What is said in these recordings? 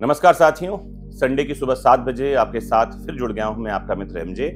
नमस्कार साथियों, संडे की सुबह 7 बजे आपके साथ फिर जुड़ गया हूं मैं आपका मित्र एमजे।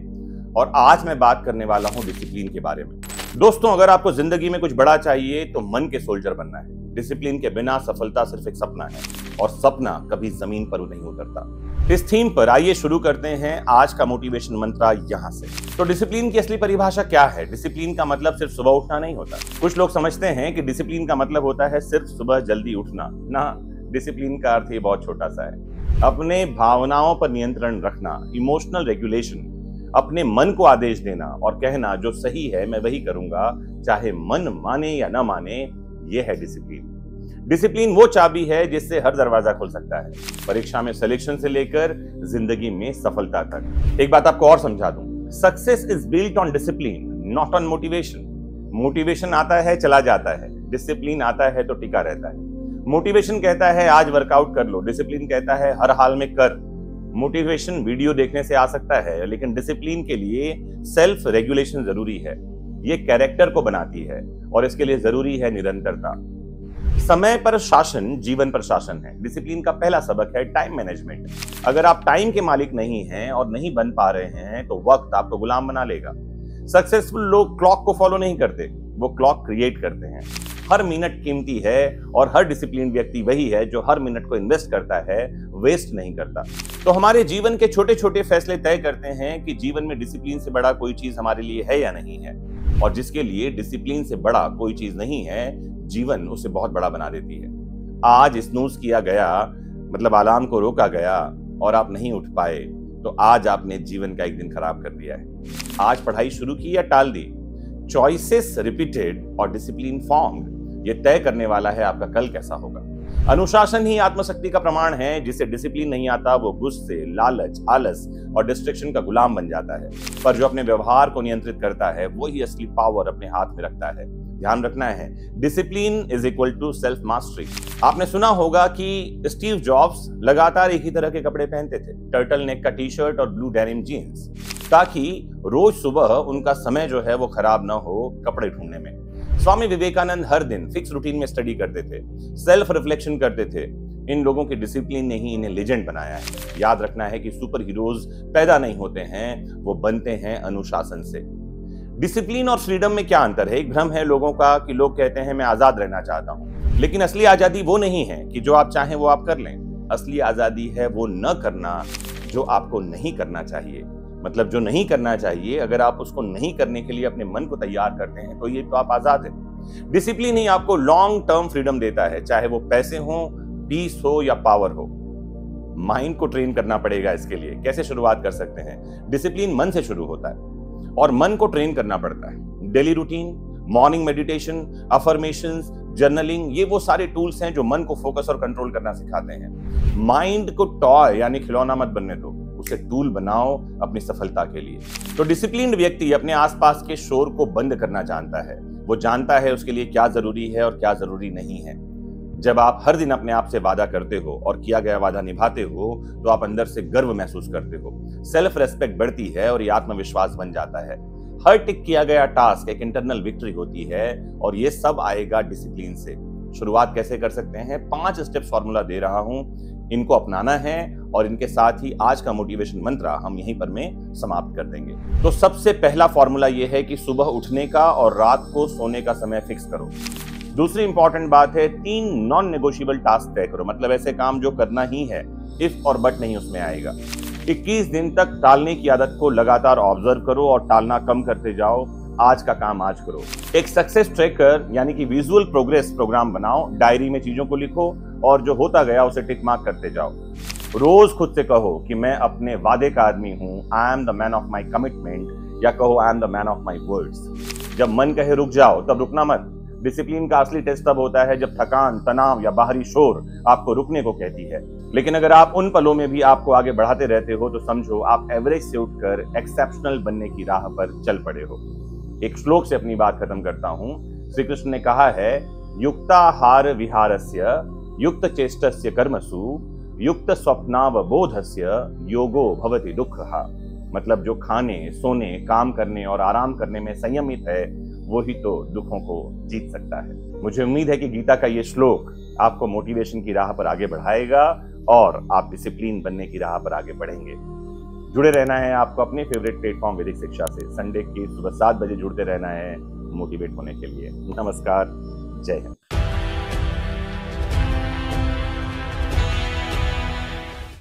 और आज मैं बात करने वाला हूं डिसिप्लिन के बारे में। दोस्तों, अगर आपको जिंदगी में कुछ बड़ा चाहिए तो मन के सोल्जर बनना है। डिसिप्लिन के बिना सफलता सिर्फ एक सपना है और सपना कभी जमीन पर नहीं उतरता। इस थीम पर आइए शुरू करते हैं आज का मोटिवेशन मंत्र यहां से। तो डिसिप्लिन की असली परिभाषा क्या है? डिसिप्लिन का मतलब सिर्फ सुबह उठना नहीं होता। कुछ लोग समझते हैं कि डिसिप्लिन का मतलब होता है सिर्फ सुबह जल्दी उठना। ना, डिसिप्लिन का अर्थ ये बहुत छोटा सा है। अपने भावनाओं पर नियंत्रण रखना, इमोशनल रेगुलेशन, अपने मन को आदेश देना और कहना जो सही है मैं वही करूंगा, चाहे मन माने या ना माने, ये है डिसिप्लिन। डिसिप्लिन वो चाबी है जिससे हर दरवाजा खुल सकता है, परीक्षा में सिलेक्शन से लेकर जिंदगी में सफलता तक। एक बात आपको और समझा दूं, success is built on discipline, not on motivation. Motivation आता है चला जाता है, डिसिप्लिन आता है तो टिका रहता है। मोटिवेशन कहता है आज वर्कआउट कर लो, डिसिप्लिन कहता है हर हाल में कर। मोटिवेशन वीडियो देखने से आ सकता है, लेकिन डिसिप्लिन के लिए सेल्फ रेगुलेशन जरूरी है। ये कैरेक्टर को बनाती है और इसके लिए जरूरी है निरंतरता। समय पर शासन जीवन पर शासन है। डिसिप्लिन का पहला सबक है टाइम मैनेजमेंट। अगर आप टाइम के मालिक नहीं हैं और नहीं बन पा रहे हैं तो वक्त आपको गुलाम बना लेगा। सक्सेसफुल लोग क्लॉक को फॉलो नहीं करते, वो क्लॉक क्रिएट करते हैं। हर मिनट कीमती है और हर डिसिप्लिन व्यक्ति वही है जो हर मिनट को इन्वेस्ट करता है, वेस्ट नहीं करता। तो हमारे जीवन के छोटे छोटे फैसले तय करते हैं कि जीवन में डिसिप्लिन से बड़ा कोई चीज हमारे लिए है या नहीं है। और जिसके लिए डिसिप्लिन से बड़ा कोई चीज नहीं है, जीवन उसे बहुत बड़ा बना देती है। आज स्नूज किया गया, मतलब अलार्म को रोका गया और आप नहीं उठ पाए, तो आज आपने जीवन का एक दिन खराब कर दिया है। आज पढ़ाई शुरू की या टाल दी, चॉइसेस रिपीटेड और डिसिप्लिन फॉर्म्ड, ये तय करने वाला है आपका कल कैसा होगा। अनुशासन ही आत्मशक्ति का प्रमाण है। जिसे डिसिप्लिन नहीं आता वो गुस्से, लालच, आलस और डिस्ट्रैक्शन का गुलाम बन जाता है। पर जो अपने व्यवहार को नियंत्रित करता है वही असली पावर अपने हाथ में रखता है। ध्यान रखना है, discipline is equal to self mastery. आपने सुना होगा कि स्टीव जॉब्स लगातार एक ही तरह के कपड़े पहनते थे, टर्टल नेक का टी शर्ट और ब्लू डेनिम जीन्स, ताकि रोज सुबह उनका समय जो है वो खराब ना हो कपड़े ढूंढने में। स्वामी विवेकानंद हर दिन फिक्स रूटीन में स्टडी करते थे, सेल्फ रिफ्लेक्शन करते थे। इन लोगों की डिसिप्लिन ने ही इन्हें लेजेंड बनाया है। याद रखना है कि सुपर हीरोज पैदा नहीं होते हैं, वो बनते हैं अनुशासन से। डिसिप्लिन और फ्रीडम में क्या अंतर है? एक भ्रम है लोगों का कि लोग कहते हैं मैं आजाद रहना चाहता हूं, लेकिन असली आजादी वो नहीं है कि जो आप चाहें वो आप कर लें। असली आजादी है वो न करना जो आपको नहीं करना चाहिए। मतलब जो नहीं करना चाहिए, अगर आप उसको नहीं करने के लिए अपने मन को तैयार करते हैं तो ये तो आप आजाद हैं। डिसिप्लिन ही आपको लॉन्ग टर्म फ्रीडम देता है, चाहे वो पैसे हो, पीस हो या पावर हो। माइंड को ट्रेन करना पड़ेगा इसके लिए। कैसे शुरुआत कर सकते हैं? डिसिप्लिन मन से शुरू होता है और मन को ट्रेन करना पड़ता है। Daily routine, morning meditation, affirmations, journaling, ये वो सारे टूल्स हैं जो मन को फोकस और कंट्रोल करना सिखाते हैं। माइंड को टॉय यानी खिलौना मत बनने दो, उसे टूल बनाओ अपनी सफलता के लिए। तो डिसिप्लिन्ड व्यक्ति अपने आसपास के शोर को बंद करना जानता है। वो जानता है उसके लिए क्या जरूरी है और क्या जरूरी नहीं है। जब आप हर दिन अपने आप से वादा करते हो और किया गया वादा निभाते हो तो आप अंदर से गर्व महसूस करते हो, सेल्फ रेस्पेक्ट बढ़ती है और ये आत्मविश्वास बन जाता है। हर टिक किया गया टास्क एक इंटरनल विक्ट्री होती है और ये सब आएगा डिसिप्लिन से। शुरुआत कैसे कर सकते हैं? 5 स्टेप्स फॉर्मूला दे रहा हूं, इनको अपनाना है और इनके साथ ही आज का मोटिवेशन मंत्र हम यहीं पर में समाप्त कर देंगे। तो सबसे पहला फॉर्मूला यह है कि सुबह उठने का और रात को सोने का समय फिक्स करो। दूसरी इंपॉर्टेंट बात है 3 नॉन नेगोशिएबल टास्क तय करो, मतलब ऐसे काम जो करना ही है, इफ और बट नहीं उसमें आएगा। 21 दिन तक टालने की आदत को लगातार ऑब्जर्व करो और टालना कम करते जाओ। आज का काम आज करो। एक सक्सेस ट्रैकर यानी कि विजुअल प्रोग्रेस प्रोग्राम बनाओ, डायरी में चीजों को लिखो और जो होता गया उसे टिक मार्क करते जाओ। रोज खुद से कहो कि मैं अपने वादे का आदमी हूं, I am the man of my commitment, या कहो I am the man of my words. जब मन कहे रुक जाओ तब रुकना मत। डिसिप्लिन का असली टेस्ट तब होता है जब थकान, तनाव या बाहरी शोर आपको रुकने को कहती है। लेकिन अगर आप उन पलों में भी आपको आगे बढ़ाते रहते हो तो समझो आप एवरेज से उठकर एक्सेप्शनल बनने की राह पर चल पड़े हो। एक श्लोक से अपनी बात खत्म करता हूं। श्री कृष्ण ने कहा है, युक्ताहार विहारस्य युक्त चेष्टस्य कर्मसु युक्त स्वप्नावबोधस्य योगो भवति दुःखः। मतलब जो खाने, सोने, काम करने और आराम करने में संयमित है वो ही तो दुखों को जीत सकता है। मुझे उम्मीद है कि गीता का ये श्लोक आपको मोटिवेशन की राह पर आगे बढ़ाएगा और आप डिसिप्लिन बनने की राह पर आगे बढ़ेंगे। जुड़े रहना है आपको अपने फेवरेट प्लेटफॉर्म वैदिक शिक्षा से। संडे की सुबह 7 बजे जुड़ते रहना है मोटिवेट होने के लिए। नमस्कार, जय हिंद।